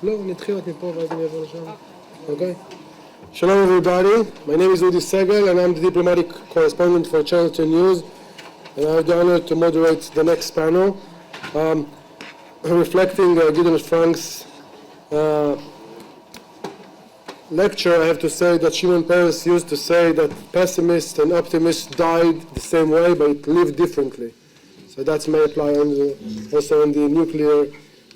לא, אני אתחיל רק מפה ואז אני אעבור לשם. אוקיי? Shalom everybody, my name is Segal and I'm the diplomatic correspondent for Channel 10 News, and I have the honor to moderate the next panel. Reflecting Gideon Frank's lecture, I have to say that Shimon Peres used to say that pessimists and optimists died the same way but lived differently. So that's may apply also on the nuclear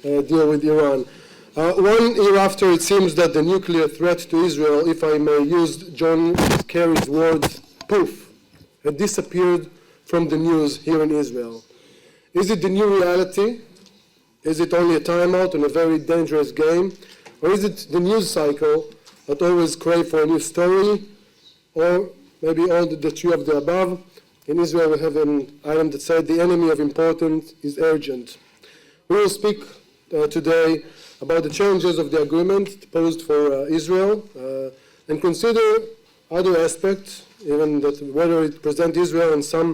deal with Iran. 1 year after it seems that the nuclear threat to Israel, if I may use John Kerry's words, poof, had disappeared from the news here in Israel. Is it the new reality? Is it only a timeout in a very dangerous game? Or is it the news cycle that always crave for a new story? Or maybe all the three of the above? In Israel we have an item that said the enemy of importance is urgent. We will speak today about the challenges of the agreement posed for Israel and consider other aspects, even that whether it presents Israel and some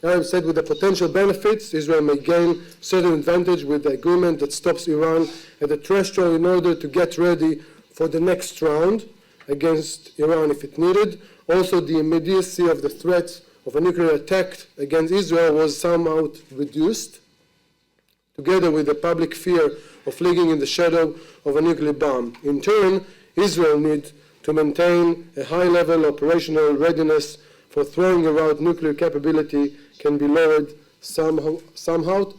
Arabs said with the potential benefits, Israel may gain certain advantage with the agreement that stops Iran at the threshold in order to get ready for the next round against Iran if it needed. Also, the immediacy of the threat of a nuclear attack against Israel was somehow reduced, together with the public fear of living in the shadow of a nuclear bomb. In turn, Israel needs to maintain a high level of operational readiness for throwing around nuclear capability can be lowered somehow,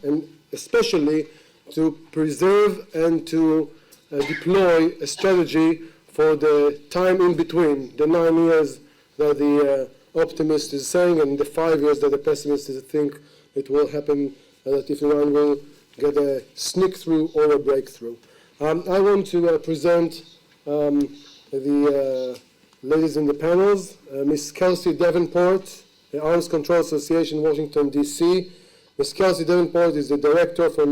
and especially to preserve and to deploy a strategy for the time in between, the 9 years that the optimist is saying and the 5 years that the pessimist think it will happen, that if Iran will get a sneak through or a breakthrough. I want to present the ladies in the panels. Ms. Kelsey Davenport, the Arms Control Association, Washington, D.C. Ms. Kelsey Davenport is the director for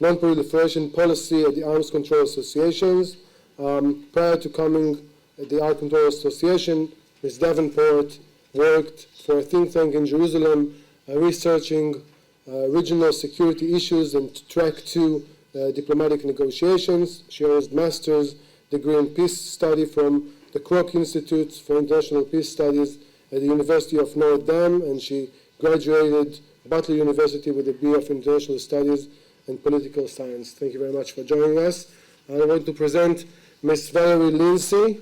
non-proliferation policy at the Arms Control Associations. Prior to coming at the Arms Control Association, Ms. Davenport worked for a think tank in Jerusalem, researching regional security issues and track 2 diplomatic negotiations. She holds master's degree in peace study from the Kroc Institute for International Peace Studies at the University of Notre Dame, and she graduated Butler University with a BA of International Studies and Political Science. Thank you very much for joining us. I want to present Ms. Valerie Lincy,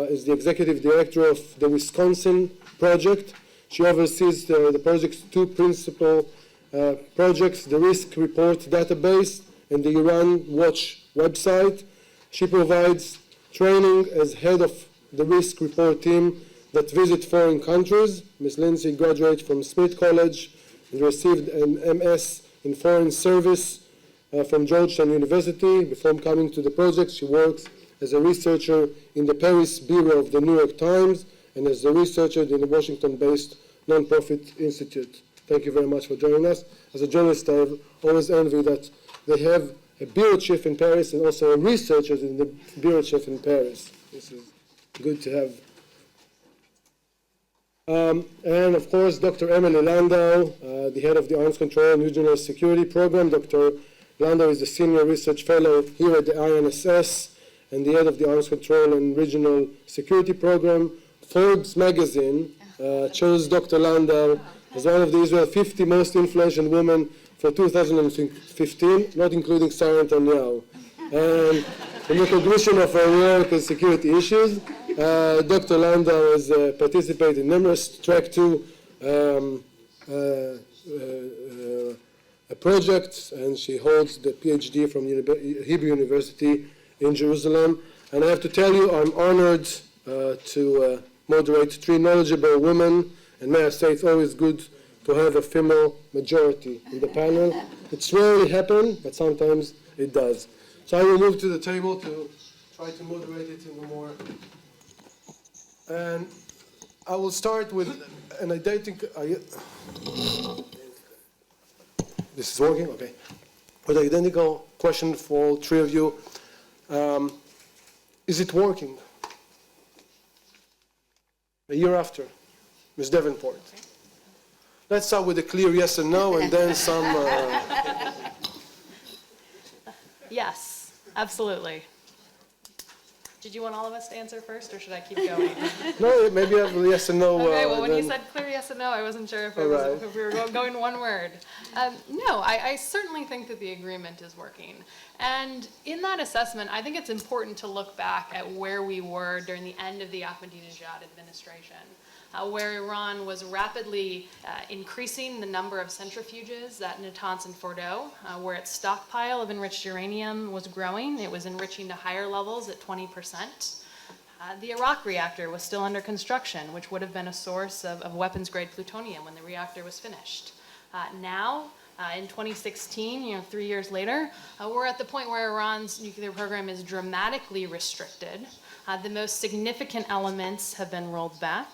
is the Executive Director of the Wisconsin Project. She oversees the project's 2 principal projects, the Risk Report database and the Iran Watch website. She provides training as head of the Risk Report team that visit foreign countries. Ms. Lincy graduated from Smith College and received an MS in Foreign Service from Georgetown University. Before coming to the project, she works as a researcher in the Paris Bureau of the New York Times and as a researcher in the Washington-based nonprofit institute. Thank you very much for joining us. As a journalist, I've always envied that they have a bureau chief in Paris and also a researcher in the bureau chief in Paris. This is good to have. And of course, Dr. Emily Landau, the head of the Arms Control and Regional Security Program. Dr. Landau is a senior research fellow here at the INSS and the head of the Arms Control and Regional Security Program. Forbes magazine chose Dr. Landau as one of the Israel 50 most influential women for 2015, not including Sarah Netanyahu. And in recognition of her work on security issues, Dr. Landau has participated in numerous track 2 projects, and she holds the PhD from Hebrew University in Jerusalem. And I have to tell you, I'm honored to moderate 3 knowledgeable women, and may I say it's always good to have a female majority in the panel. It's rarely happens, but sometimes it does. So I will move to the table to try to moderate it in a more. And I will start with an identical. This is working? Okay. With an identical question for all 3 of you. Is it working? A year after, Ms. Davenport. Let's start with a clear yes and no, and then some. Yes, absolutely. Did you want all of us to answer first, or should I keep going? No, maybe I have a yes and no. Okay, well, when you said clear yes and no, I wasn't sure if, if we were going one word. No, I certainly think that the agreement is working. And in that assessment, I think it's important to look back at where we were during the end of the Ahmadinejad administration, where Iran was rapidly increasing the number of centrifuges at Natanz and Fordow, where its stockpile of enriched uranium was growing. It was enriching to higher levels at 20%. The Iraq reactor was still under construction, which would have been a source of weapons-grade plutonium when the reactor was finished. Now, in 2016, 3 years later, we're at the point where Iran's nuclear program is dramatically restricted. The most significant elements have been rolled back.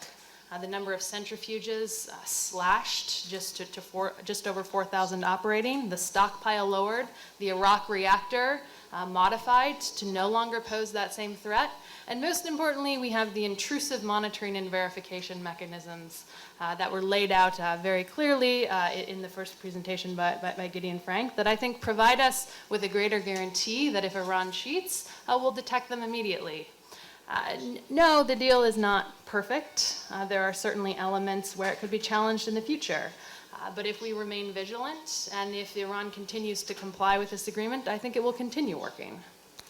The number of centrifuges slashed just over 4,000 operating. The stockpile lowered. The Iraq reactor modified to no longer pose that same threat. And most importantly, we have the intrusive monitoring and verification mechanisms that were laid out very clearly in the first presentation by Gideon Frank that I think provide us with a greater guarantee that if Iran cheats, we'll detect them immediately. No, the deal is not perfect. There are certainly elements where it could be challenged in the future. But if we remain vigilant and if Iran continues to comply with this agreement, I think it will continue working.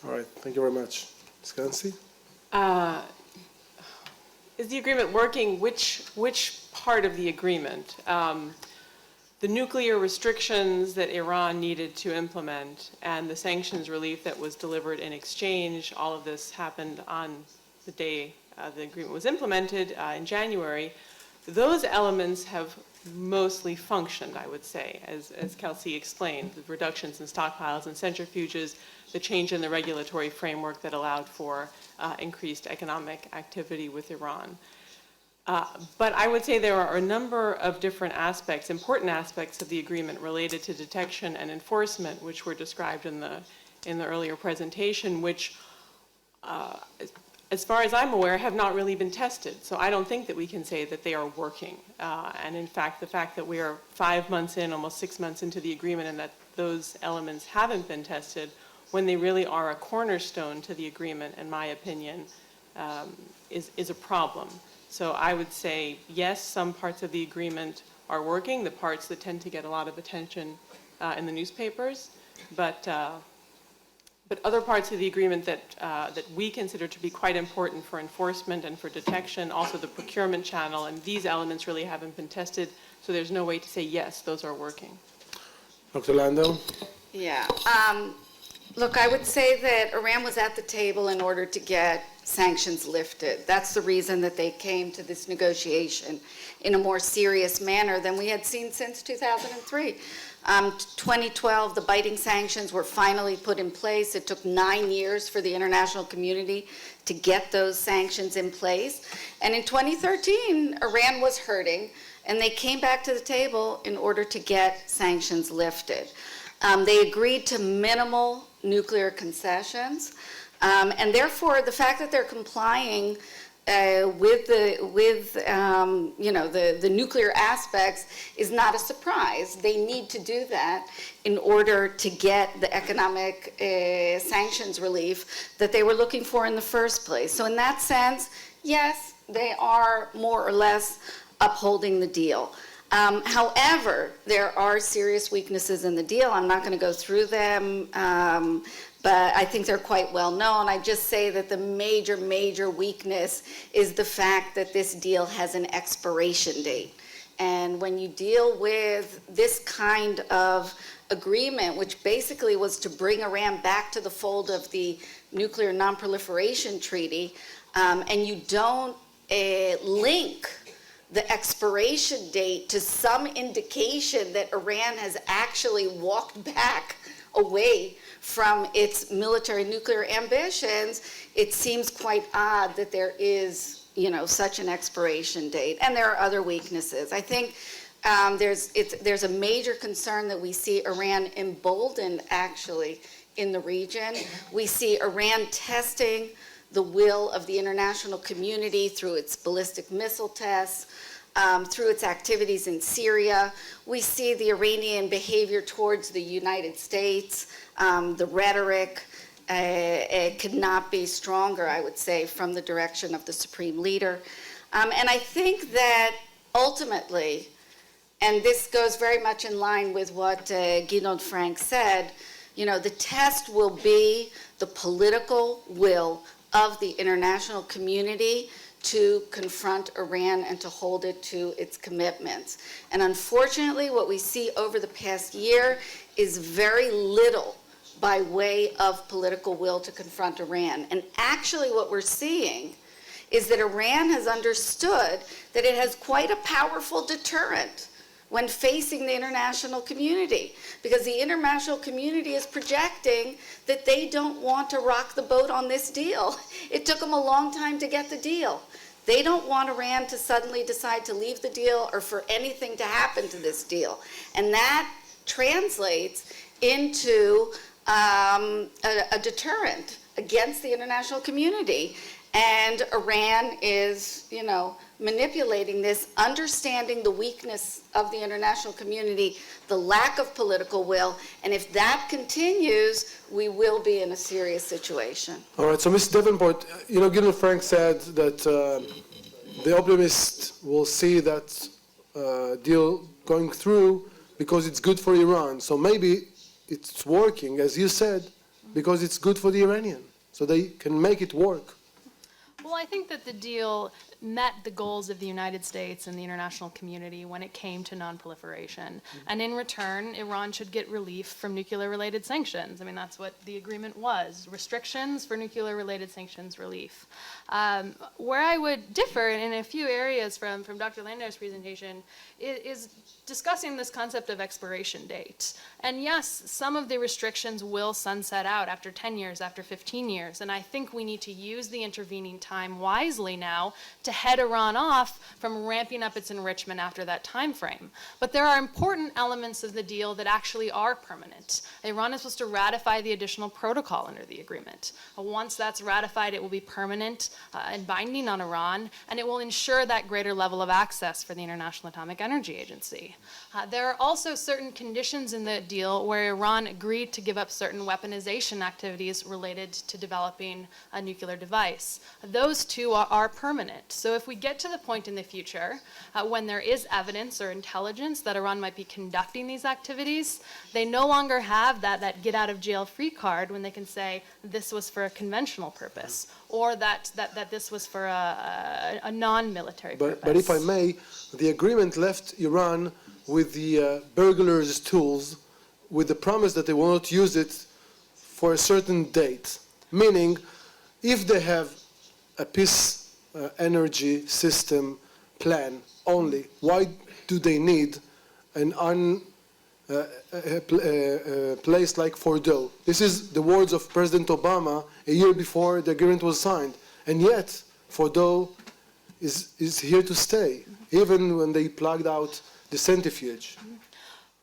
All right, thank you very much. Ms. Kelsey? Is the agreement working? Which part of the agreement? The nuclear restrictions that Iran needed to implement and the sanctions relief that was delivered in exchange, all of this happened on the day the agreement was implemented in January. Those elements have mostly functioned, I would say, as Kelsey explained, the reductions in stockpiles and centrifuges, the change in the regulatory framework that allowed for increased economic activity with Iran. But I would say there are a number of different aspects, important aspects of the agreement related to detection and enforcement, which were described in the earlier presentation, which, as far as I'm aware, have not really been tested. So I don't think that we can say that they are working. And in fact, the fact that we are 5 months in, almost 6 months into the agreement, and that those elements haven't been tested, when they really are a cornerstone to the agreement, in my opinion, is a problem. So I would say, yes, some parts of the agreement are working, the parts that tend to get a lot of attention in the newspapers, but other parts of the agreement that we consider to be quite important for enforcement and for detection, also the procurement channel, and these elements really haven't been tested, so there's no way to say, yes, those are working. Dr. Landau? Yeah. Look, I would say that Iran was at the table in order to get sanctions lifted. That's the reason that they came to this negotiation in a more serious manner than we had seen since 2003. 2012, the biting sanctions were finally put in place. It took 9 years for the international community to get those sanctions in place. And in 2013, Iran was hurting, and they came back to the table in order to get sanctions lifted. They agreed to minimal nuclear concessions, and therefore the fact that they're complying with the nuclear aspects is not a surprise. They need to do that in order to get the economic sanctions relief that they were looking for in the first place. So in that sense, yes, they are more or less upholding the deal. However, there are serious weaknesses in the deal. I'm not going to go through them, but I think they're quite well known. I just say that the major weakness is the fact that this deal has an expiration date. And when you deal with this kind of agreement, which basically was to bring Iran back to the fold of the Nuclear Non-Proliferation Treaty, and you don't link the expiration date to some indication that Iran has actually walked back away from its military nuclear ambitions, it seems quite odd that there is, such an expiration date. And there are other weaknesses. I think there's a major concern that we see Iran emboldened, actually, in the region. We see Iran testing the will of the international community through its ballistic missile tests, through its activities in Syria. We see the Iranian behavior towards the United States, the rhetoric, could not be stronger, I would say, from the direction of the Supreme Leader. And I think that ultimately, and this goes very much in line with what Guido Frank said, you know, the test will be the political will of the international community to confront Iran and to hold it to its commitments. And unfortunately, what we see over the past year is very little by way of political will to confront Iran. And actually what we're seeing is that Iran has understood that it has quite a powerful deterrent when facing the international community, because the international community is projecting that they don't want to rock the boat on this deal. It took them a long time to get the deal. They don't want Iran to suddenly decide to leave the deal or for anything to happen to this deal. And that translates into a deterrent against the international community. And Iran is, you know, manipulating this, understanding the weakness of the international community, the lack of political will, and if that continues, we will be in a serious situation. All right, so Ms. Davenport, you know, Gideon Frank said that the optimist will see that deal going through because it's good for Iran. So maybe it's working, as you said, because it's good for the Iranian. So they can make it work. Well, I think that the deal met the goals of the United States and the international community when it came to nonproliferation. And in return, Iran should get relief from nuclear-related sanctions. I mean, that's what the agreement was, restrictions for nuclear-related sanctions relief. Where I would differ in a few areas from Dr. Landau's presentation is discussing this concept of expiration date. And yes, some of the restrictions will sunset out after 10 years, after 15 years, and I think we need to use the intervening time wisely now to head Iran off from ramping up its enrichment after that time frame. But there are important elements of the deal that actually are permanent. Iran is supposed to ratify the additional protocol under the agreement. Once that's ratified, it will be permanent and binding on Iran, and it will ensure that greater level of access for the International Atomic Energy Agency. There are also certain conditions in the deal where Iran agreed to give up certain weaponization activities related to developing a nuclear device. Those two are permanent. So if we get to the point in the future when there is evidence or intelligence that Iran might be conducting these activities, they no longer have that get out of jail free card when they can say this was for a conventional purpose or that this was for a non-military purpose. But if I may, the agreement left Iran with the burglars' tools with the promise that they will not use it for a certain date. Meaning, if they have a peace energy system plan only, why do they need an place like Fordo? This is the words of President Obama a year before the agreement was signed. And yet, Fordo is here to stay, even when they plugged out the centrifuge.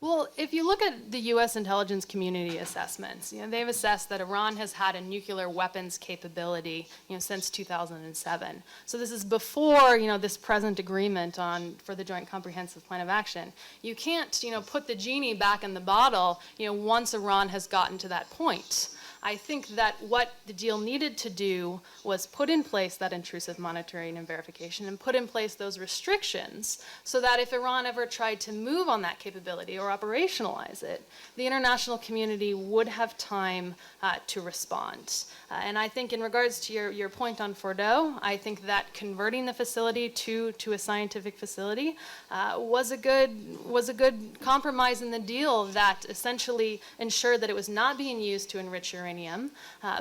Well, if you look at the U.S. intelligence community assessments, they've assessed that Iran has had a nuclear weapons capability, since 2007. So this is before, this present agreement for the Joint Comprehensive Plan of Action. You can't, put the genie back in the bottle, once Iran has gotten to that point. I think that what the deal needed to do was put in place that intrusive monitoring and verification and put in place those restrictions so that if Iran ever tried to move on that capability or operationalize it, the international community would have time to respond. And I think in regards to your point on Fordo, I think that converting the facility to a scientific facility was a good compromise in the deal that essentially ensured that it was not being used to enrich uranium,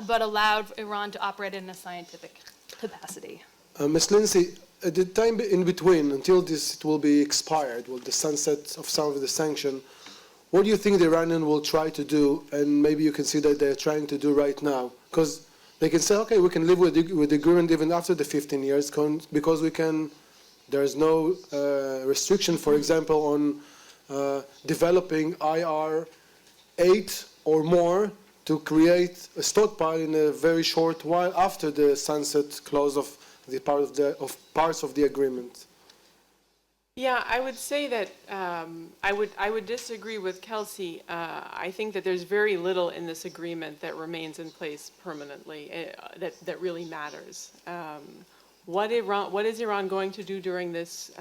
but allowed Iran to operate in a scientific capacity. Ms. Lincy, at the time in between, until it will be expired, the sunset of some of the sanction, what do you think the Iranian will try to do, and maybe you can see that they're trying to do right now? Because they can say, okay, we can live with the agreement even after the 15 years, because there's no restriction, for example, on developing IR-8 or more to create a stockpile in a very short while after the sunset clause of the parts of the agreement. Yeah, I would say that I would disagree with Kelsey. I think that there's very little in this agreement that remains in place permanently that really matters. What is Iran going to do during this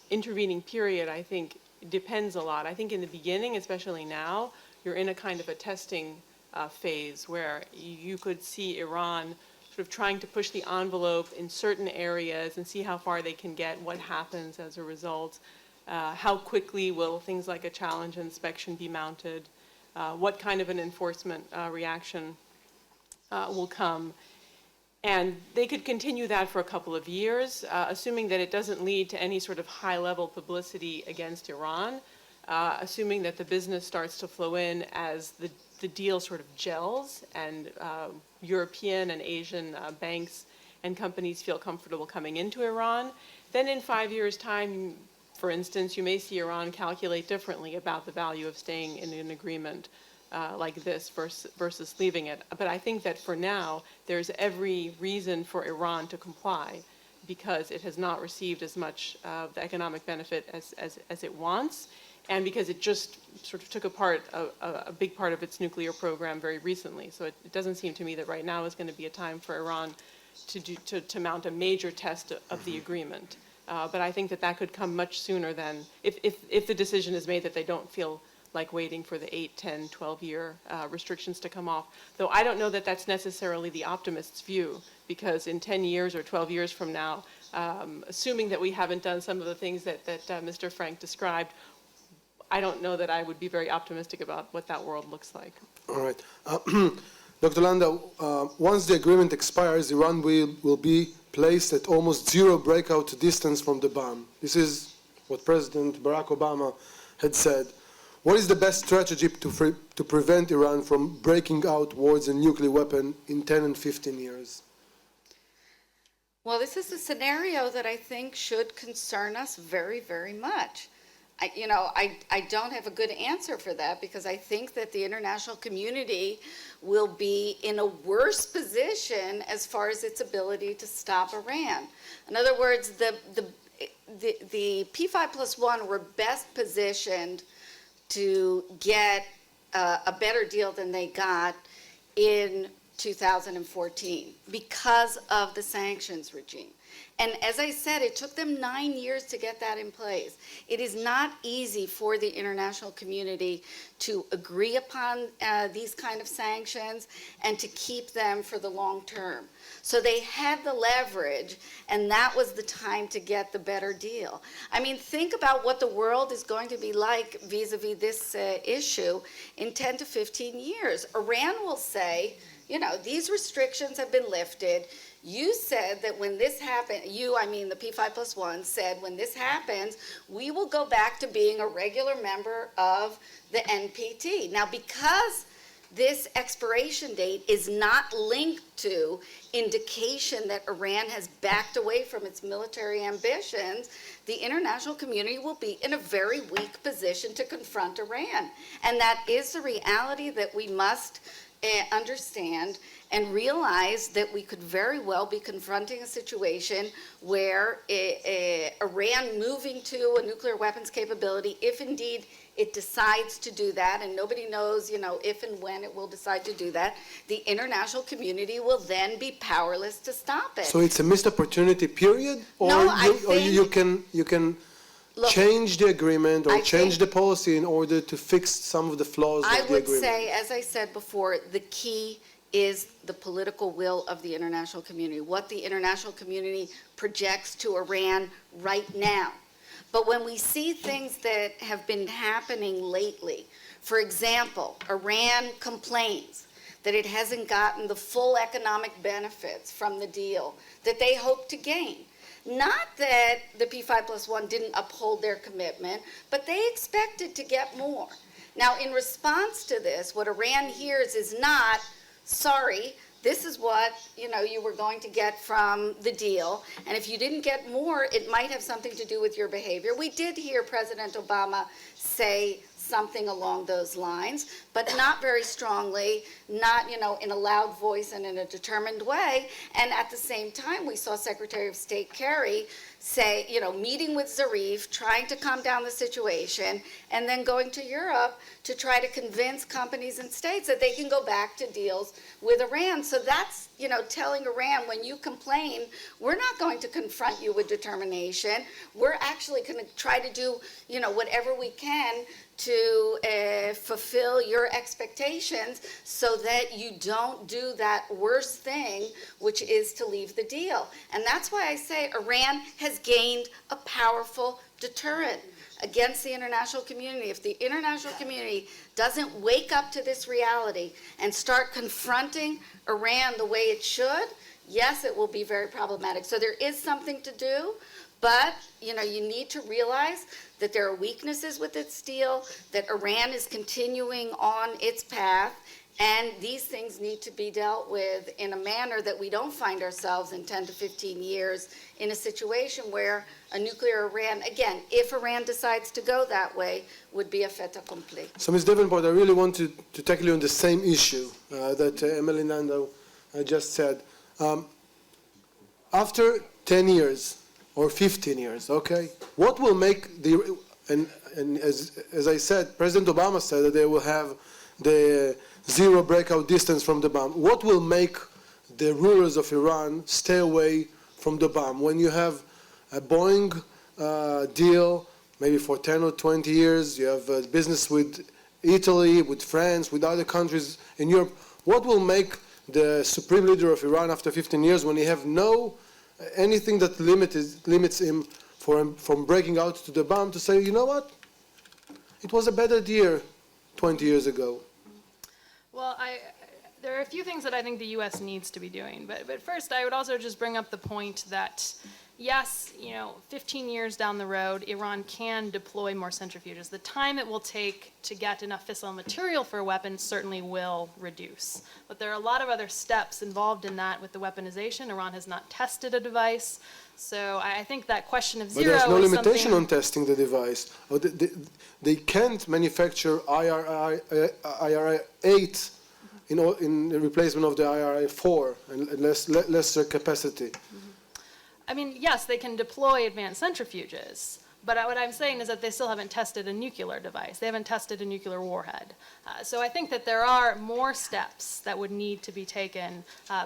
intervening period, I think, depends a lot. I think in the beginning, especially now, you're in a kind of a testing phase where you could see Iran sort of trying to push the envelope in certain areas and see how far they can get, what happens as a result, how quickly will things like a challenge inspection be mounted, what kind of an enforcement reaction will come. And they could continue that for a couple of years, assuming that it doesn't lead to any sort of high-level publicity against Iran, assuming that the business starts to flow in as the deal sort of gels and European and Asian banks and companies feel comfortable coming into Iran. Then in 5 years' time, for instance, you may see Iran calculate differently about the value of staying in an agreement like this versus leaving it. But I think that for now, there's every reason for Iran to comply because it has not received as much of the economic benefit as it wants, and because it just sort of took apart a big part of its nuclear program very recently. So it doesn't seem to me that right now is going to be a time for Iran to mount a major test of the agreement. But I think that could come much sooner than, if the decision is made that they don't feel like waiting for the 8, 10, 12-year restrictions to come off. Though I don't know that that's necessarily the optimist's view, because in 10 years or 12 years from now, assuming that we haven't done some of the things that Mr. Frank described, I don't know that I would be very optimistic about what that world looks like. All right. Dr. Landau, once the agreement expires, Iran will be placed at almost zero breakout distance from the bomb. This is what President Barack Obama had said. What is the best strategy to prevent Iran from breaking out towards a nuclear weapon in 10 and 15 years? Well, this is a scenario that I think should concern us very, very much. I don't have a good answer for that because I think that the international community will be in a worse position as far as its ability to stop Iran. In other words, the P5+1 were best positioned to get a better deal than they got in 2014 because of the sanctions regime. And as I said, it took them 9 years to get that in place. It is not easy for the international community to agree upon these kind of sanctions and to keep them for the long term. So they had the leverage, and that was the time to get the better deal. I mean, think about what the world is going to be like vis-a-vis this issue in 10 to 15 years. Iran will say, these restrictions have been lifted. You said that when this happened, the P5+1 said when this happens, we will go back to being a regular member of the NPT. Now, because this expiration date is not linked to indication that Iran has backed away from its military ambitions, the international community will be in a very weak position to confront Iran. And that is the reality that we must understand and realize that we could very well be confronting a situation where Iran moving to a nuclear weapons capability, if indeed it decides to do that, and nobody knows, if and when it will decide to do that, the international community will then be powerless to stop it. So it's a missed opportunity, period? Or No, you can Look, change the agreement or I change think- the policy in order to fix some of the flaws of the agreement? I would say, as I said before, the key is the political will of the international community, what the international community projects to Iran right now. But when we see things that have been happening lately, for example, Iran complains that it hasn't gotten the full economic benefits from the deal that they hope to gain. Not that the P5+1 didn't uphold their commitment, but they expected to get more. Now, in response to this, what Iran hears is not, sorry, this is what you were going to get from the deal, and if you didn't get more, it might have something to do with your behavior. We did hear President Obama say something along those lines, but not very strongly, not, in a loud voice and in a determined way. And at the same time, we saw Secretary of State Kerry say, meeting with Zarif, trying to calm down the situation, and then going to Europe to try to convince companies and states that they can go back to deals with Iran. So that's, telling Iran, when you complain, we're not going to confront you with determination. We're actually going to try to do, whatever we can to fulfill your expectations so that you don't do that worst thing, which is to leave the deal. And that's why I say Iran has gained a powerful deterrent against the international community. If the international community doesn't wake up to this reality and start confronting Iran the way it should, yes, it will be very problematic. So there is something to do, but you need to realize that there are weaknesses with its deal, that Iran is continuing on its path, and these things need to be dealt with in a manner that we don't find ourselves in 10 to 15 years in a situation where a nuclear Iran, again, if Iran decides to go that way, would be a fait accompli. So, Ms. Davenport, I really want to tackle you on the same issue that Emily Landau just said. After 10 years or 15 years, okay, what will make the, and as I said, President Obama said that they will have the zero breakout distance from the bomb. What will make the rulers of Iran stay away from the bomb? When you have a Boeing deal, maybe for 10 or 20 years, you have business with Italy, with France, with other countries in Europe. What will make the supreme leader of Iran after 15 years, when he have anything that limits him from breaking out to the bomb, to say, you know what, it was a better year 20 years ago? Well, there are a few things that I think the U.S. needs to be doing. But first, I would also just bring up the point that, yes, 15 years down the road, Iran can deploy more centrifuges. The time it will take to get enough fissile material for a weapon certainly will reduce. But there are a lot of other steps involved in that with the weaponization. Iran has not tested a device. So I think that question of zero is But there's no limitation something... on testing the device. They can't manufacture IRA 8 in replacement of the IRA 4 and lesser capacity. I mean, yes, they can deploy advanced centrifuges, but what I'm saying is that they still haven't tested a nuclear device. They haven't tested a nuclear warhead. So I think that there are more steps that would need to be taken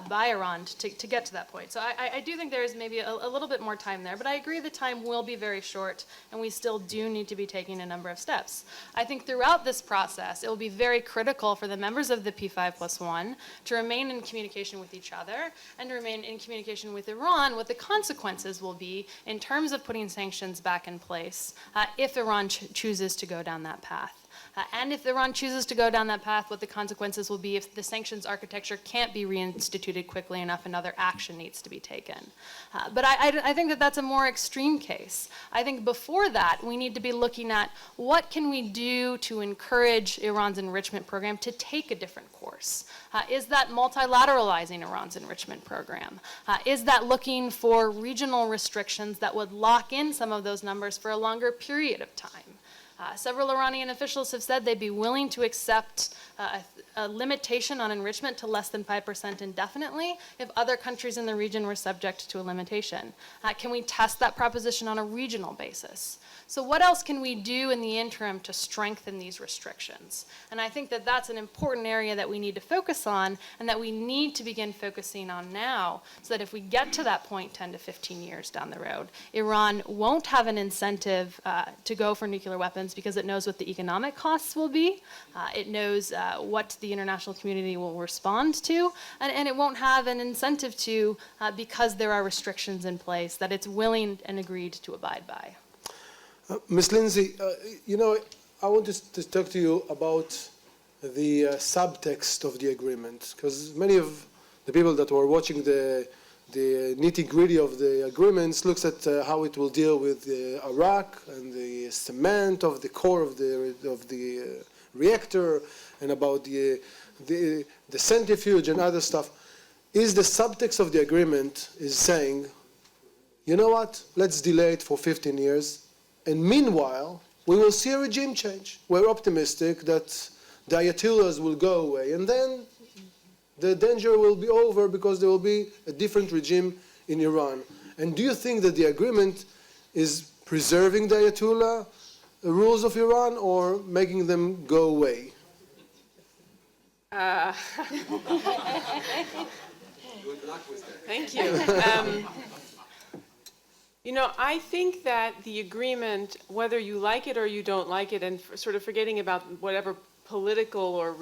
by Iran to get to that point. So I do think there is maybe a little bit more time there, but I agree the time will be very short, and we still do need to be taking a number of steps. I think throughout this process, it will be very critical for the members of the P5+1 to remain in communication with each other and to remain in communication with Iran what the consequences will be in terms of putting sanctions back in place if Iran chooses to go down that path. And if Iran chooses to go down that path, what the consequences will be if the sanctions architecture can't be reinstituted quickly enough and other action needs to be taken. But I think that that's a more extreme case. I think before that, we need to be looking at what can we do to encourage Iran's enrichment program to take a different course. Is that multilateralizing Iran's enrichment program? Is that looking for regional restrictions that would lock in some of those numbers for a longer period of time? Several Iranian officials have said they'd be willing to accept a limitation on enrichment to less than 5% indefinitely if other countries in the region were subject to a limitation. Can we test that proposition on a regional basis? So what else can we do in the interim to strengthen these restrictions? And I think that that's an important area that we need to focus on and that we need to begin focusing on now so that if we get to that point 10 to 15 years down the road, Iran won't have an incentive to go for nuclear weapons because it knows what the economic costs will be, it knows what the international community will respond to, and it won't have an incentive to because there are restrictions in place that it's willing and agreed to abide by. Ms. Lincy, I want to talk to you about the subtext of the agreement, because many of the people that were watching the nitty-gritty of the agreements looks at how it will deal with Iraq and the cement of the core of the reactor and about the centrifuge and other stuff. Is the subtext of the agreement is saying, you know what, let's delay it for 15 years, and meanwhile, we will see a regime change. We're optimistic that the Ayatollahs will go away, and then the danger will be over because there will be a different regime in Iran. And do you think that the agreement is preserving the Ayatollah rules of Iran or making them go away? Thank you. I think that the agreement, whether you like it or you don't like it, and sort of forgetting about whatever political or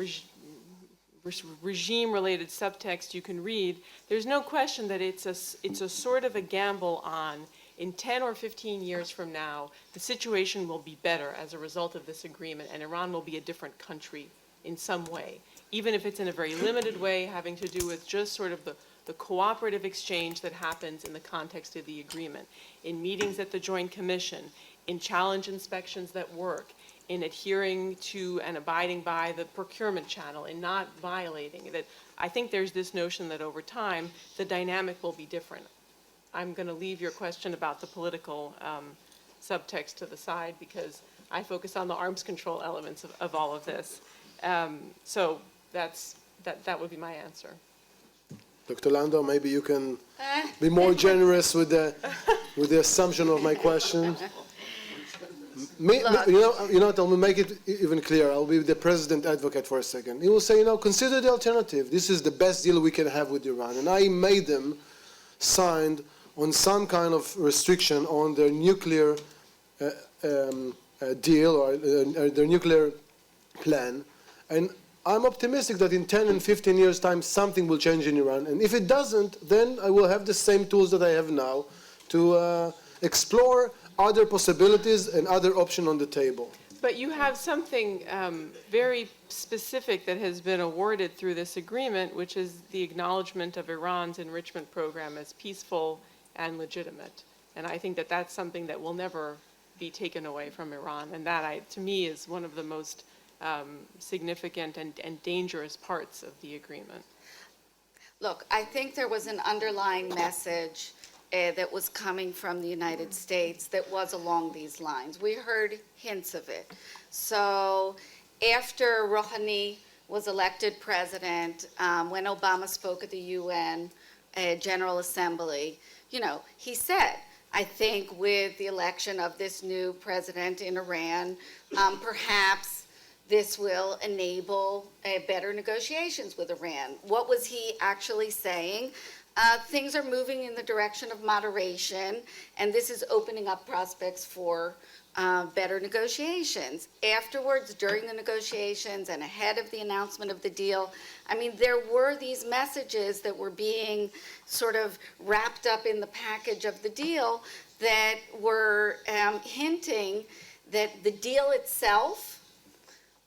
regime-related subtext you can read, there's no question that it's a sort of a gamble on, in 10 or 15 years from now, the situation will be better as a result of this agreement, and Iran will be a different country in some way, even if it's in a very limited way, having to do with just sort of the cooperative exchange that happens in the context of the agreement, in meetings at the Joint Commission, in challenge inspections that work, in adhering to and abiding by the procurement channel, in not violating it. I think there's this notion that over time, the dynamic will be different. I'm going to leave your question about the political subtext to the side because I focus on the arms control elements of all of this. So that would be my answer. Dr. Landau, maybe you can be more generous with the assumption of my question. I'll make it even clearer. I'll be the president advocate for a second. He will say, consider the alternative. This is the best deal we can have with Iran. And I made them signed on some kind of restriction on their nuclear deal or their nuclear plan. And I'm optimistic that in 10 and 15 years' time, something will change in Iran. And if it doesn't, then I will have the same tools that I have now to explore other possibilities and other options on the table. But you have something very specific that has been awarded through this agreement, which is the acknowledgement of Iran's enrichment program as peaceful and legitimate. And I think that that's something that will never be taken away from Iran. And that, to me, is one of the most significant and dangerous parts of the agreement. Look, I think there was an underlying message that was coming from the United States that was along these lines. We heard hints of it. So after Rouhani was elected president, when Obama spoke at the UN General Assembly, he said, I think with the election of this new president in Iran, perhaps this will enable better negotiations with Iran. What was he actually saying? Things are moving in the direction of moderation, and this is opening up prospects for better negotiations. Afterwards, during the negotiations and ahead of the announcement of the deal, there were these messages that were being sort of wrapped up in the package of the deal that were hinting that the deal itself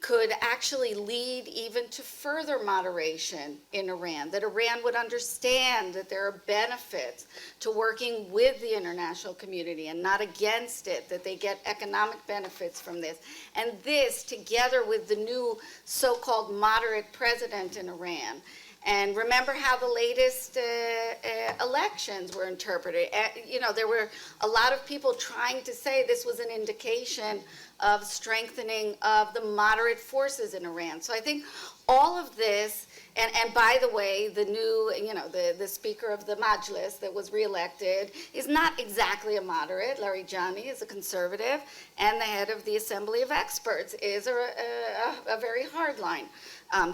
could actually lead even to further moderation in Iran, that Iran would understand that there are benefits to working with the international community and not against it, that they get economic benefits from this. And this, together with the new so-called moderate president in Iran, and remember how the latest elections were interpreted. There were a lot of people trying to say this was an indication of strengthening of the moderate forces in Iran. So I think all of this, and by the way, the new, the speaker of the Majlis that was reelected is not exactly a moderate. Larijani is a conservative, and the head of the Assembly of Experts is a very hardline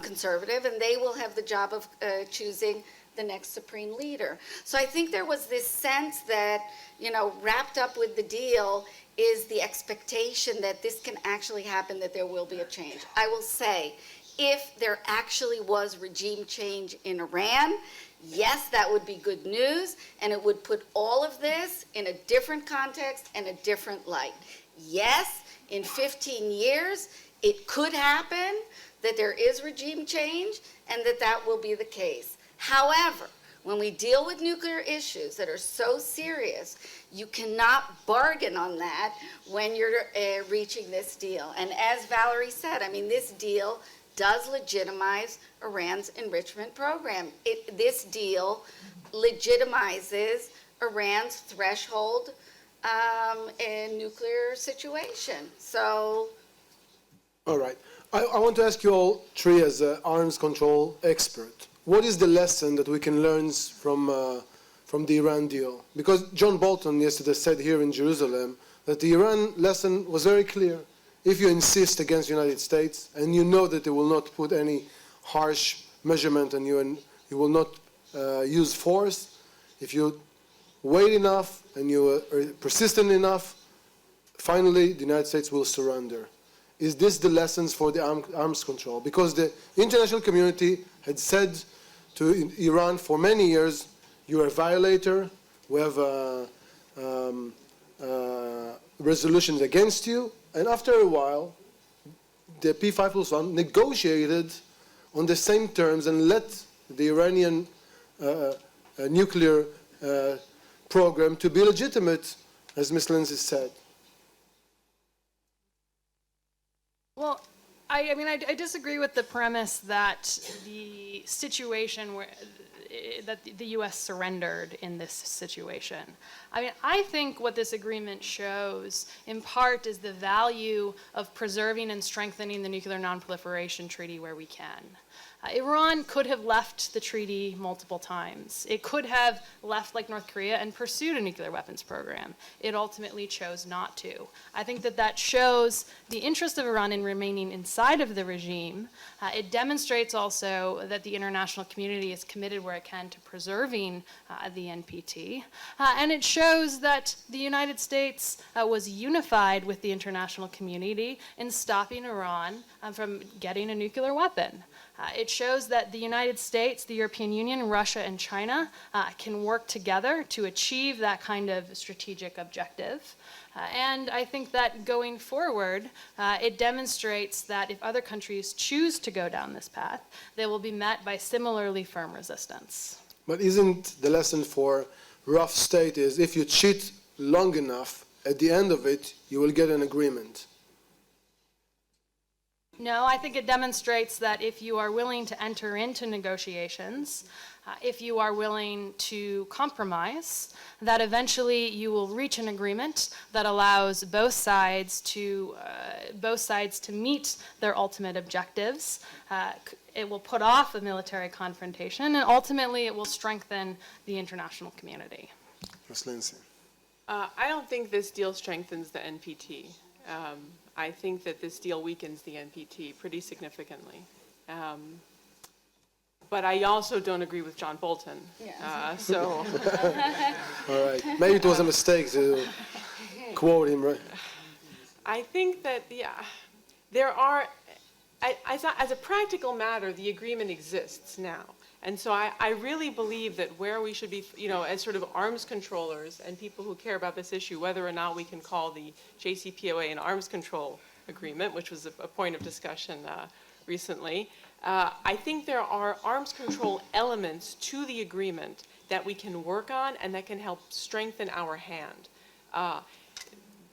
conservative, and they will have the job of choosing the next supreme leader. So I think there was this sense that, wrapped up with the deal is the expectation that this can actually happen, that there will be a change. I will say, if there actually was regime change in Iran, yes, that would be good news, and it would put all of this in a different context and a different light. Yes, in 15 years, it could happen that there is regime change and that will be the case. However, when we deal with nuclear issues that are so serious, you cannot bargain on that when you're reaching this deal. And as Valerie said, this deal does legitimize Iran's enrichment program. This deal legitimizes Iran's threshold a nuclear situation. So, All right. I want to ask you all three as an arms control expert. What is the lesson that we can learn from the Iran deal? Because John Bolton yesterday said here in Jerusalem that the Iran lesson was very clear. If you insist against the United States and you know that they will not put any harsh measurement on you and you will not use force, if you wait enough and you are persistent enough, finally the United States will surrender. Is this the lessons for the arms control? Because the international community had said to Iran for many years, you're a violator, we have resolutions against you, and after a while, the P5+1 negotiated on the same terms and let the Iranian nuclear program to be legitimate, as Ms. Lincy said. Well, I disagree with the premise that the situation that the U.S. surrendered in this situation. I think what this agreement shows, in part, is the value of preserving and strengthening the Nuclear Non-Proliferation Treaty where we can. Iran could have left the treaty multiple times. It could have left like North Korea and pursued a nuclear weapons program. It ultimately chose not to. I think that shows the interest of Iran in remaining inside of the regime. It demonstrates also that the international community is committed where it can to preserving the NPT. And it shows that the United States was unified with the international community in stopping Iran from getting a nuclear weapon. It shows that the United States, the European Union, Russia, and China can work together to achieve that kind of strategic objective. And I think that going forward, it demonstrates that if other countries choose to go down this path, they will be met by similarly firm resistance. But isn't the lesson for rough state is if you cheat long enough, at the end of it, you will get an agreement? No, I think it demonstrates that if you are willing to enter into negotiations, if you are willing to compromise, that eventually you will reach an agreement that allows both sides to meet their ultimate objectives. It will put off a military confrontation, and ultimately it will strengthen the international community. Ms. Lincy. I don't think this deal strengthens the NPT. I think that this deal weakens the NPT pretty significantly. But I also don't agree with John Bolton. Yeah. So. All right. Maybe it was a mistake to quote him, right? I think that, there are, as a practical matter, the agreement exists now. And so I really believe that where we should be, as sort of arms controllers and people who care about this issue, whether or not we can call the JCPOA an arms control agreement, which was a point of discussion recently, I think there are arms control elements to the agreement that we can work on and that can help strengthen our hand.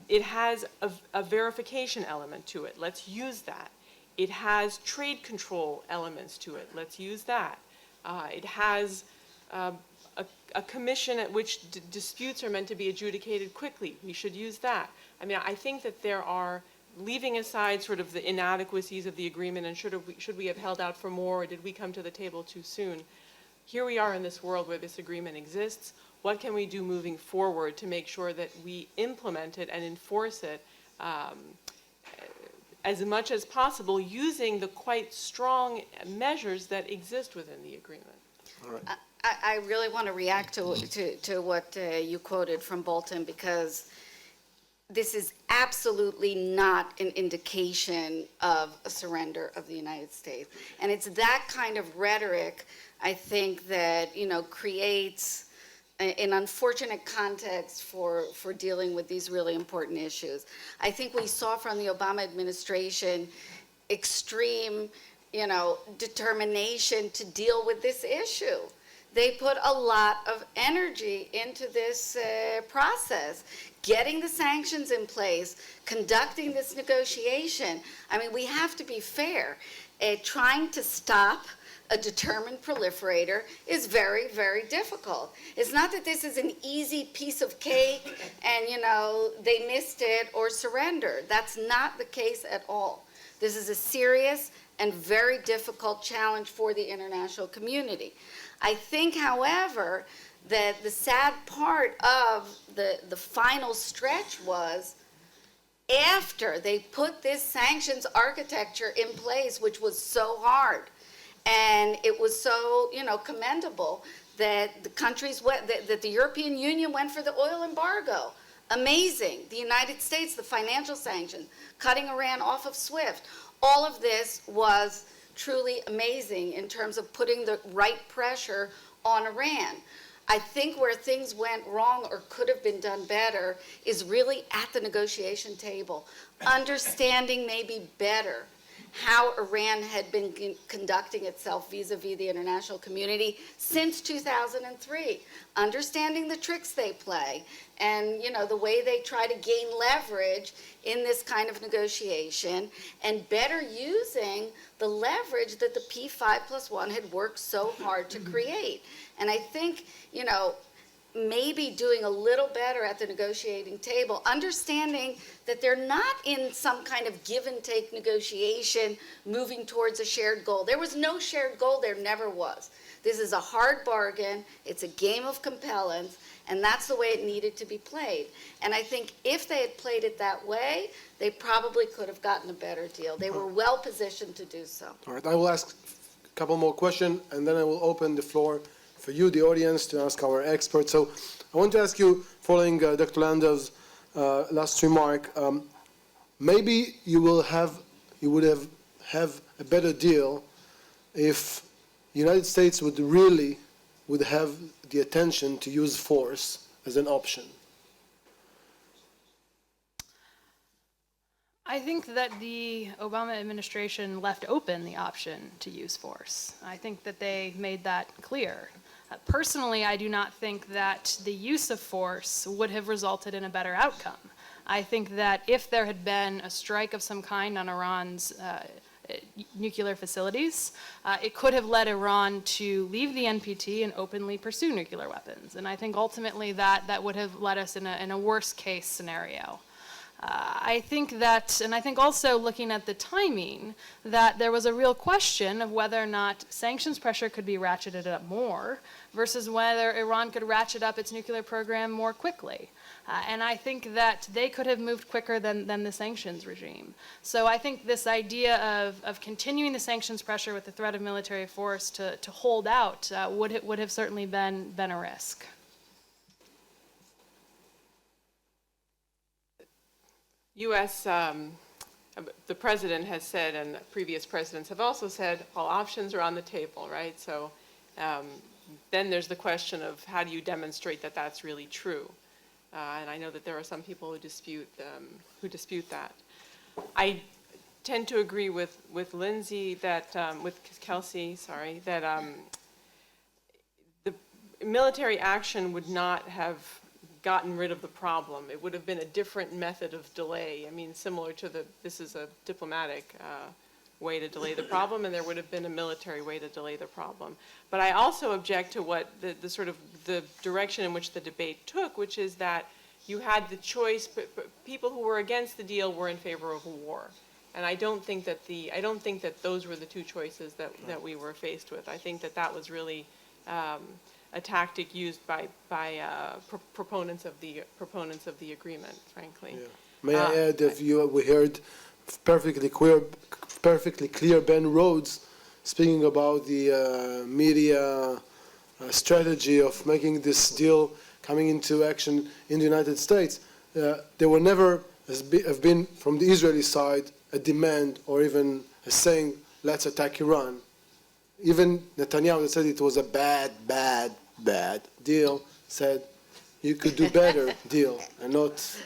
It has a verification element to it. Let's use that. It has trade control elements to it. Let's use that. It has a commission at which disputes are meant to be adjudicated quickly. We should use that. I think that there are, leaving aside sort of the inadequacies of the agreement and should we have held out for more or did we come to the table too soon, here we are in this world where this agreement exists. What can we do moving forward to make sure that we implement it and enforce it as much as possible using the quite strong measures that exist within the agreement? All right. I really want to react to what you quoted from Bolton, because this is absolutely not an indication of a surrender of the United States. And it's that kind of rhetoric, I think, that creates an unfortunate context for dealing with these really important issues. I think we saw from the Obama administration extreme, determination to deal with this issue. They put a lot of energy into this process, getting the sanctions in place, conducting this negotiation. We have to be fair. Trying to stop a determined proliferator is very, very difficult. It's not that this is an easy piece of cake and, they missed it or surrendered. That's not the case at all. This is a serious and very difficult challenge for the international community. I think, however, that the sad part of the final stretch was after they put this sanctions architecture in place, which was so hard, and it was so, commendable that the countries that the European Union went for the oil embargo. Amazing. The United States, the financial sanctions, cutting Iran off of SWIFT. All of this was truly amazing in terms of putting the right pressure on Iran. I think where things went wrong or could have been done better is really at the negotiation table, understanding maybe better how Iran had been conducting itself vis-a-vis the international community since 2003, understanding the tricks they play and, the way they try to gain leverage in this kind of negotiation, and better using the leverage that the P5+1 had worked so hard to create. And I think, maybe doing a little better at the negotiating table, understanding that they're not in some kind of give and take negotiation moving towards a shared goal. There was no shared goal, there never was. This is a hard bargain, it's a game of compellence, and that's the way it needed to be played. And I think if they had played it that way, they probably could have gotten a better deal. They were well positioned to do so. All right, I will ask a couple more questions, and then I will open the floor for you, the audience, to ask our experts. So I want to ask you, following Dr. Landau's last remark, maybe you would have a better deal if the United States would have the attention to use force as an option. I think that the Obama administration left open the option to use force. I think that they made that clear. Personally, I do not think that the use of force would have resulted in a better outcome. I think that if there had been a strike of some kind on Iran's nuclear facilities, it could have led Iran to leave the NPT and openly pursue nuclear weapons. And I think ultimately that would have led us in a worst case scenario. I think that, and I think also looking at the timing, that there was a real question of whether or not sanctions pressure could be ratcheted up more versus whether Iran could ratchet up its nuclear program more quickly. And I think that they could have moved quicker than the sanctions regime. So I think this idea of continuing the sanctions pressure with the threat of military force to hold out would have certainly been a risk. U.S., the president has said, and previous presidents have also said, all options are on the table, right? So then there's the question of how do you demonstrate that that's really true? And I know that there are some people who dispute that. I tend to agree with Lincy that, with Kelsey, sorry, that the military action would not have gotten rid of the problem. It would have been a different method of delay. I mean, similar to this is a diplomatic way to delay the problem, and there would have been a military way to delay the problem. But I also object to what the sort of the direction in which the debate took, which is that you had the choice, people who were against the deal were in favor of a war. And I don't think that those were the two choices that we were faced with. I think that was really a tactic used by proponents of the agreement, frankly. Yeah. May I add that we heard perfectly clear Ben Rhodes speaking about the media strategy of making this deal coming into action in the United States. There were never have been from the Israeli side a demand or even a saying, let's attack Iran. Even Netanyahu, that said it was a bad deal, said you could do better deal and not.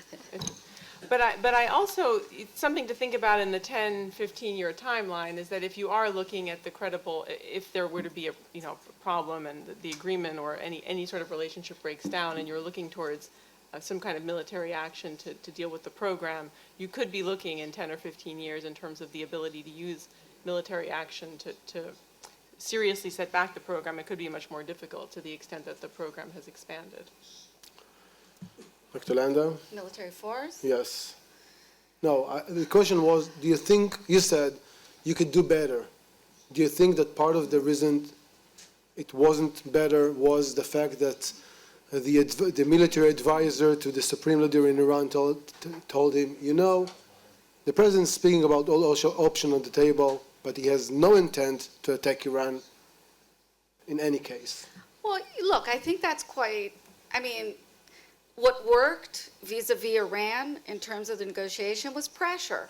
But I also, something to think about in the 10, 15-year timeline is that if you are looking at the credible, if there were to be a problem and the agreement or any sort of relationship breaks down and you're looking towards some kind of military action to deal with the program, you could be looking in 10 or 15 years in terms of the ability to use military action to seriously set back the program, it could be much more difficult to the extent that the program has expanded. Dr. Landau? Military force? Yes. No, the question was, do you think, you said you could do better. Do you think that part of the reason it wasn't better was the fact that the military advisor to the supreme leader in Iran told him, you know, the president's speaking about all options on the table, but he has no intent to attack Iran in any case? Well, look, I think that's quite, I mean, what worked vis-a-vis Iran in terms of the negotiation was pressure.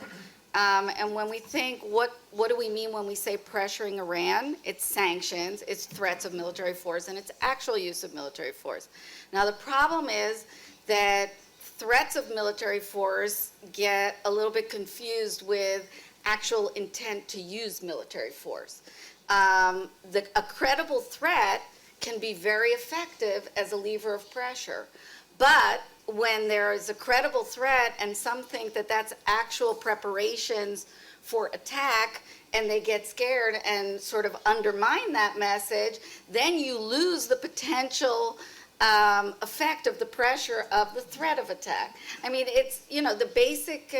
And when we think, what do we mean when we say pressuring Iran? It's sanctions, it's threats of military force, and it's actual use of military force. Now, the problem is that threats of military force get a little bit confused with actual intent to use military force. A credible threat can be very effective as a lever of pressure. But when there is a credible threat and some think that that's actual preparations for attack and they get scared and sort of undermine that message, then you lose the potential effect of the pressure of the threat of attack. I mean, it's, you know, the basic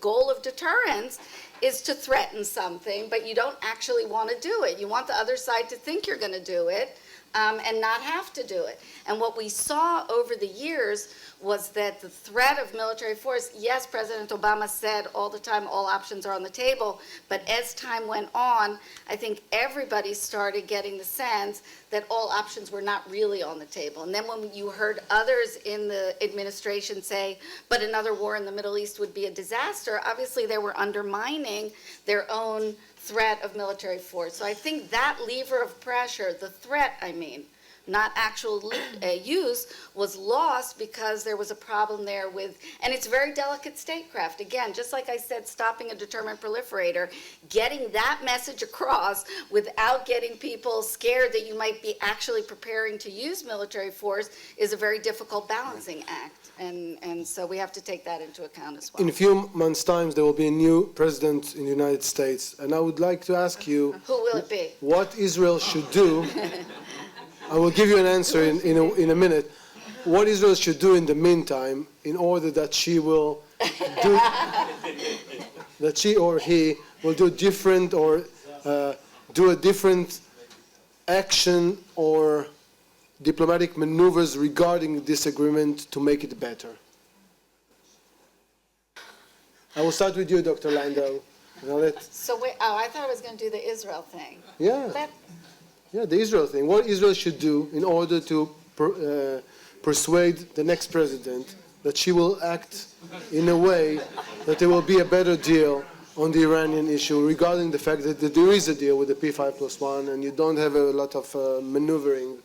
goal of deterrence is to threaten something, but you don't actually want to do it. You want the other side to think you're going to do it. And not have to do it. And what we saw over the years was that the threat of military force, yes, President Obama said all the time all options are on the table, but as time went on, I think everybody started getting the sense that all options were not really on the table. And then when you heard others in the administration say, but another war in the Middle East would be a disaster, obviously they were undermining their own threat of military force. So I think that lever of pressure, the threat, I mean, not actual use, was lost because there was a problem there with, and it's very delicate statecraft. Again, just like I said, stopping a determined proliferator, getting that message across without getting people scared that you might be actually preparing to use military force is a very difficult balancing act. And so we have to take that into account as well. In a few months' time, there will be a new president in the United States, and I would like to ask you, who will it be? What Israel should do. I will give you an answer in a minute. What Israel should do in the meantime in order that she will do, that she or he will do different or do a different action or diplomatic maneuvers regarding this agreement to make it better. I will start with you, Dr. Landau. So wait, I thought I was going to do the Israel thing. Yeah. Yeah, the Israel thing. What Israel should do in order to persuade the next president that she will act in a way that there will be a better deal on the Iranian issue regarding the fact that there is a deal with the P5+1 and you don't have a lot of maneuvering.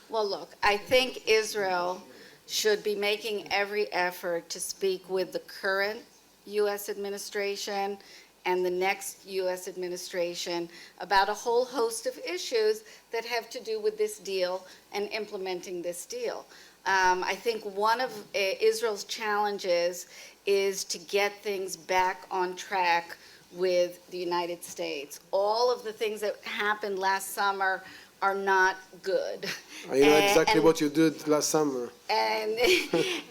Well, look, I think Israel should be making every effort to speak with the current U.S. administration and the next U.S. administration about a whole host of issues that have to do with this deal and implementing this deal. I think one of Israel's challenges is to get things back on track with the United States. All of the things that happened last summer are not good. I know exactly what you did last summer. And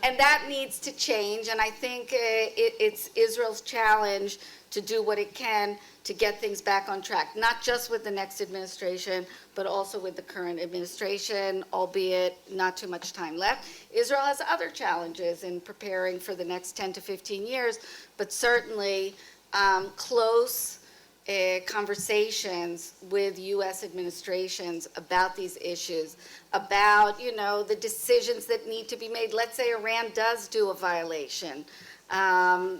that needs to change, and I think it's Israel's challenge to do what it can to get things back on track, not just with the next administration, but also with the current administration, albeit not too much time left. Israel has other challenges in preparing for the next 10 to 15 years, but certainly close conversations with U.S. administrations about these issues, about, you know, the decisions that need to be made. Let's say Iran does do a violation.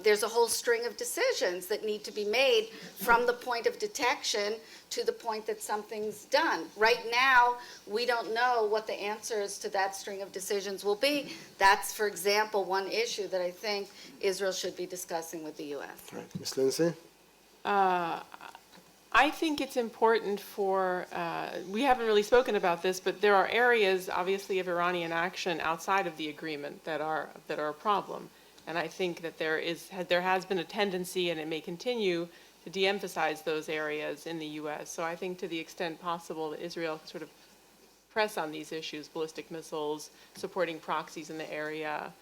There's a whole string of decisions that need to be made from the point of detection to the point that something's done. Right now, we don't know what the answers to that string of decisions will be. That's, for example, one issue that I think Israel should be discussing with the U.S. Right. Ms. Lincy? I think it's important for, we haven't really spoken about this, but there are areas, obviously, of Iranian action outside of the agreement that are a problem. And I think that there has been a tendency, and it may continue, de-emphasize those areas in the U.S. So I think to the extent possible that Israel sort of press on these issues, ballistic missiles, supporting proxies in the area,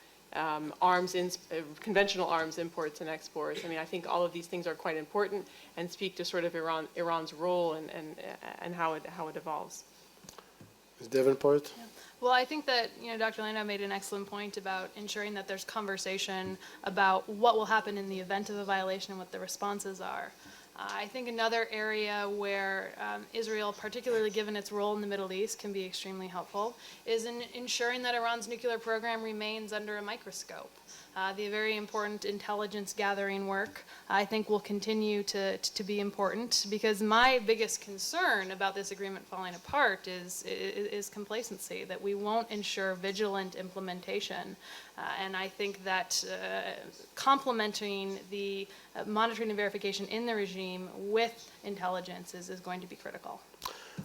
conventional arms imports and exports. I mean, I think all of these things are quite important and speak to sort of Iran's role and how it evolves. Ms. Davenport? Yeah. Well, I think that, Dr. Landau made an excellent point about ensuring that there's conversation about what will happen in the event of a violation and what the responses are. I think another area where Israel, particularly given its role in the Middle East, can be extremely helpful is in ensuring that Iran's nuclear program remains under a microscope. The very important intelligence gathering work, I think, will continue to be important, because my biggest concern about this agreement falling apart is complacency, that we won't ensure vigilant implementation. And I think that complementing the monitoring and verification in the regime with intelligence is going to be critical.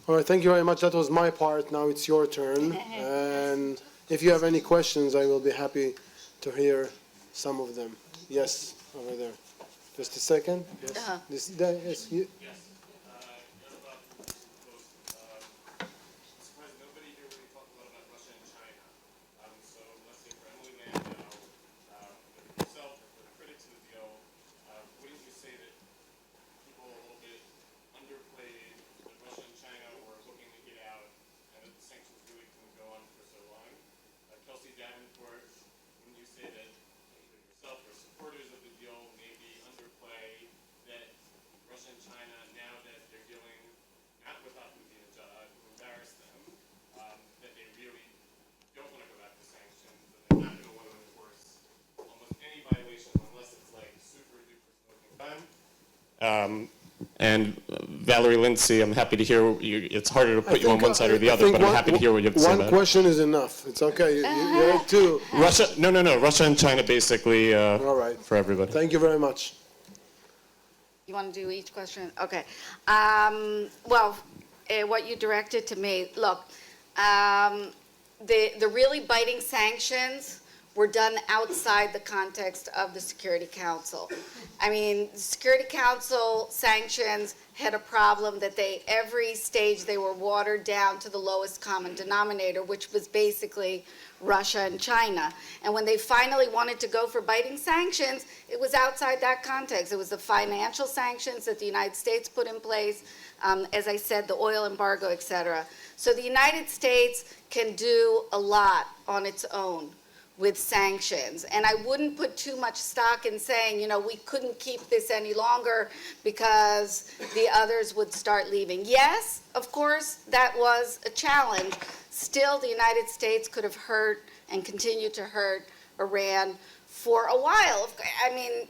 All right, thank you very much. That was my part. Now it's your turn. And if you have any questions, I will be happy to hear some of them. Yes, over there. Just a second. Yes. Yes. You. Yes. Surprised nobody here really talked a lot about Russia and China. So let's say for Emily Landau, for yourself, or for the critics of the deal, wouldn't you say that people a little bit underplayed that Russia and China were looking to get out and that the sanctions really couldn't go on for so long? Kelsey, Davenport, wouldn't you say that yourself or supporters of the deal maybe underplay that Russia and China, now that they're dealing not with Ahmadinejad, who embarrassed them, that they really don't want to go back to sanctions, and they're not going to want to enforce almost any violation unless it's like super duper smoking time. And Valerie, Lincy, I'm happy to hear you. It's harder to put you on one side or the other, but I'm happy to hear what you have to say about it. One question is enough. It's okay. You had two. Russia, no. Russia and China, basically, All right. for everybody. Thank you very much. You want to do each question? Okay. What you directed to me, look, the really biting sanctions were done outside the context of the Security Council. I mean, the Security Council sanctions had a problem that every stage they were watered down to the lowest common denominator, which was basically Russia and China. And when they finally wanted to go for biting sanctions, it was outside that context. It was the financial sanctions that the United States put in place, as I said, the oil embargo, et cetera. So the United States can do a lot on its own with sanctions. And I wouldn't put too much stock in saying, we couldn't keep this any longer because the others would start leaving. Yes, of course, that was a challenge. Still, the United States could have hurt and continued to hurt Iran for a while. I mean,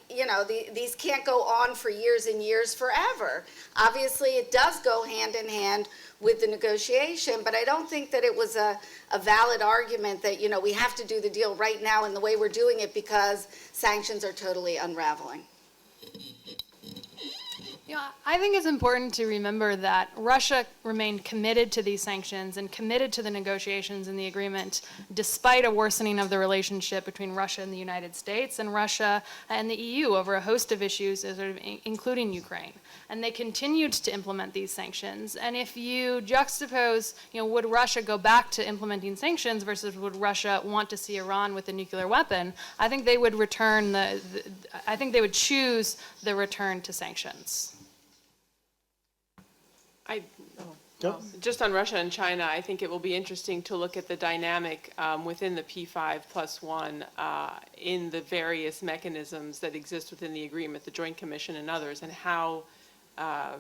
these can't go on for years and years forever. Obviously, it does go hand in hand with the negotiation, but I don't think that it was a valid argument that, we have to do the deal right now in the way we're doing it because sanctions are totally unraveling. I think it's important to remember that Russia remained committed to these sanctions and committed to the negotiations and the agreement despite a worsening of the relationship between Russia and the United States and Russia and the EU over a host of issues, including Ukraine. And they continued to implement these sanctions. And if you juxtapose, would Russia go back to implementing sanctions versus would Russia want to see Iran with a nuclear weapon, I think they would choose the return to sanctions. Just on Russia and China, I think it will be interesting to look at the dynamic within the P5+1 in the various mechanisms that exist within the agreement, the Joint Commission and others, and how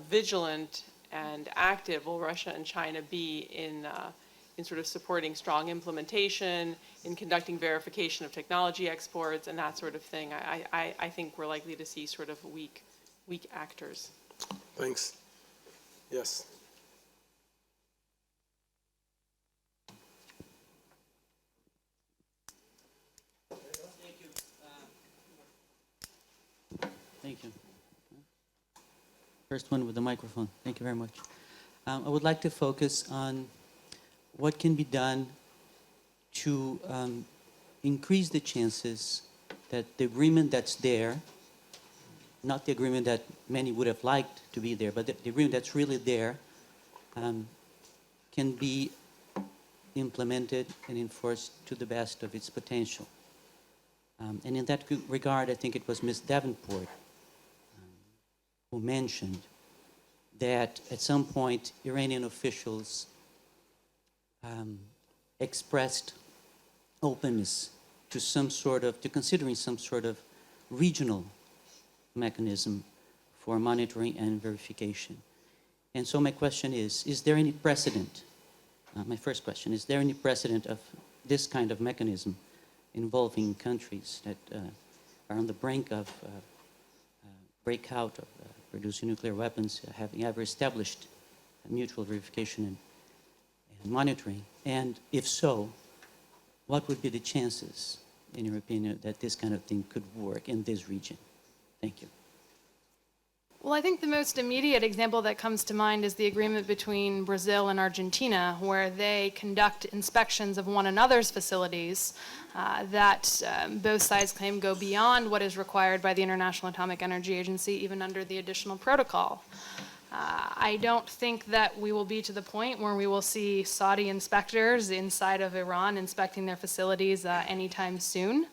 vigilant and active will Russia and China be in sort of supporting strong implementation, in conducting verification of technology exports and that sort of thing. I think we're likely to see sort of weak actors. Thanks. Yes. Thank you. First one with the microphone. Thank you very much. I would like to focus on what can be done to increase the chances that the agreement that's there not the agreement that many would have liked to be there, but the agreement that's really there can be implemented and enforced to the best of its potential. And in that regard, I think it was Ms. Davenport who mentioned that at some point Iranian officials expressed openness to considering some sort of regional mechanism for monitoring and verification. And so my question is there any precedent, my first question, is there any precedent of this kind of mechanism involving countries that are on the brink of breakout of producing nuclear weapons, having ever established mutual verification and monitoring? And if so, what would be the chances, in your opinion, that this kind of thing could work in this region? Thank you. Well, I think the most immediate example that comes to mind is the agreement between Brazil and Argentina, where they conduct inspections of one another's facilities that both sides claim go beyond what is required by the International Atomic Energy Agency, even under the additional protocol. I don't think that we will be to the point where we will see Saudi inspectors inside of Iran inspecting their facilities anytime soon.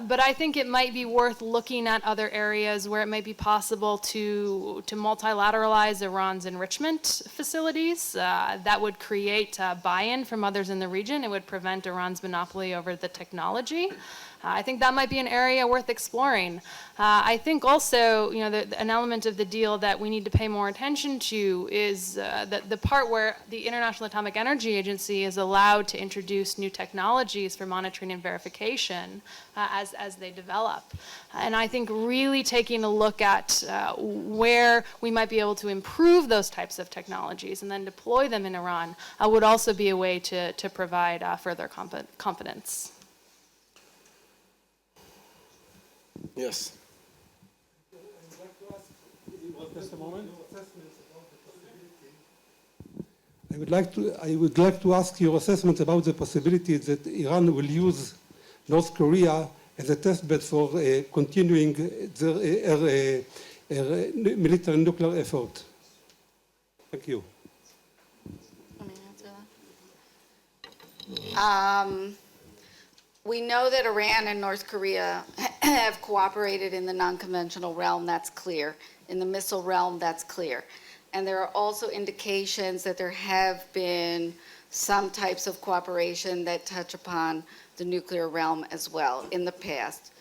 But I think it might be worth looking at other areas where it might be possible to multilateralize Iran's enrichment facilities. That would create buy-in from others in the region. It would prevent Iran's monopoly over the technology. I think that might be an area worth exploring. I think also, an element of the deal that we need to pay more attention to is the part where the International Atomic Energy Agency is allowed to introduce new technologies for monitoring and verification as they develop. And I think really taking a look at where we might be able to improve those types of technologies and then deploy them in Iran would also be a way to provide further confidence. Yes. Just a moment. I would like to ask your assessment about the possibility that Iran will use North Korea as a test bed for continuing their military nuclear effort. Thank you. Let me answer that. We know that Iran and North Korea have cooperated in the non-conventional realm, that's clear. In the missile realm, that's clear. And there are also indications that there have been some types of cooperation that touch upon the nuclear realm as well in the past.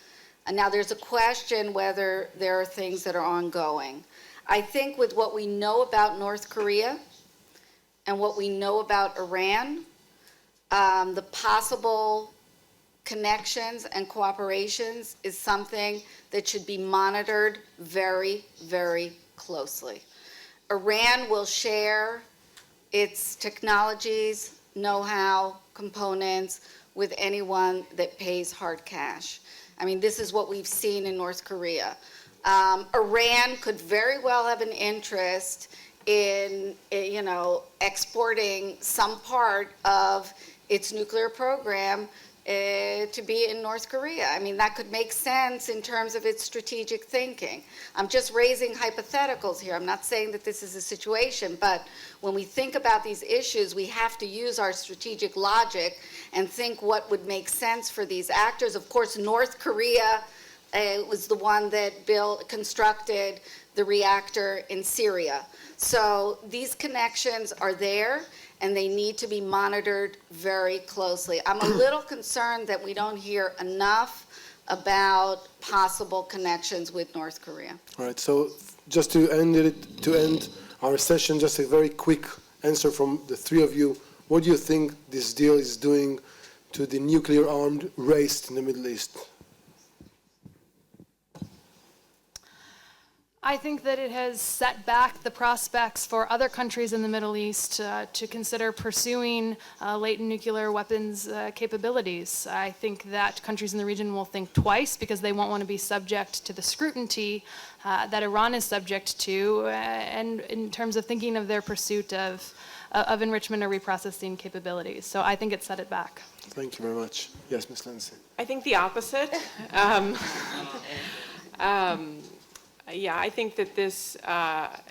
And now there's a question whether there are things that are ongoing. I think with what we know about North Korea and what we know about Iran, the possible connections and cooperations is something that should be monitored very, very closely. Iran will share its technologies, know-how, components with anyone that pays hard cash. I mean, this is what we've seen in North Korea. Iran could very well have an interest in, exporting some part of its nuclear program to be in North Korea. I mean, that could make sense in terms of its strategic thinking. I'm just raising hypotheticals here. I'm not saying that this is a situation, but when we think about these issues, we have to use our strategic logic and think what would make sense for these actors. Of course, North Korea was the one that constructed the reactor in Syria. So these connections are there, and they need to be monitored very closely. I'm a little concerned that we don't hear enough about possible connections with North Korea. All right, so just to end our session, just a very quick answer from the three of you. What do you think this deal is doing to the nuclear-armed race in the Middle East? I think that it has set back the prospects for other countries in the Middle East to consider pursuing latent nuclear weapons capabilities. I think that countries in the region will think twice because they won't want to be subject to the scrutiny that Iran is subject to, and in terms of thinking of their pursuit of enrichment or reprocessing capabilities. So I think it set it back. Thank you very much. Yes, Ms. Lincy. I think the opposite. Yeah, I think that this,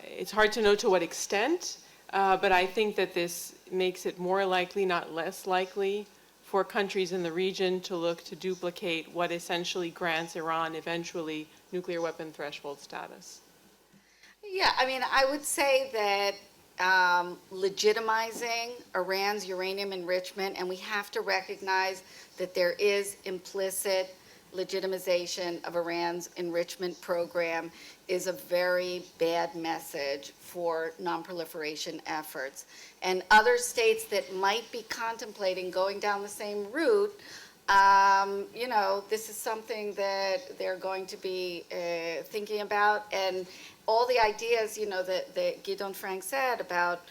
it's hard to know to what extent, but I think that this makes it more likely, not less likely, for countries in the region to look to duplicate what essentially grants Iran eventually nuclear weapon threshold status. Yeah, I mean, I would say that legitimizing Iran's uranium enrichment, and we have to recognize that there is implicit legitimization of Iran's enrichment program, is a very bad message for nonproliferation efforts. And other states that might be contemplating going down the same route, you know, this is something that they're going to be thinking about. And all the ideas, you know, that Gideon Frank said about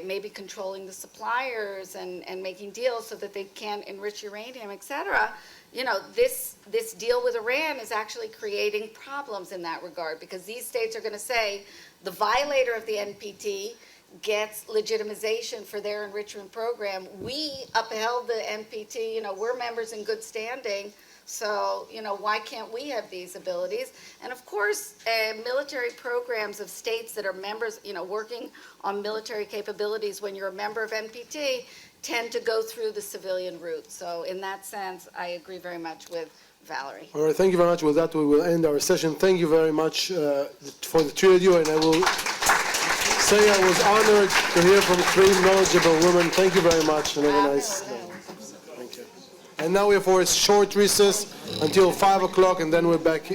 maybe controlling the suppliers and making deals so that they can't enrich uranium, et cetera. You know, this deal with Iran is actually creating problems in that regard, because these states are going to say the violator of the NPT gets legitimization for their enrichment program. We upheld the NPT, you know, we're members in good standing, so, you know, why can't we have these abilities? And of course, military programs of states that are members, you know, working on military capabilities when you're a member of NPT tend to go through the civilian route. So in that sense, I agree very much with Valerie. All right, thank you very much. With that, we will end our session. Thank you very much for the three of you, and I will say I was honored to hear from three knowledgeable women. Thank you very much, and have a nice day. Thank you. And now we're for a short recess until 5 o'clock, and then we're back.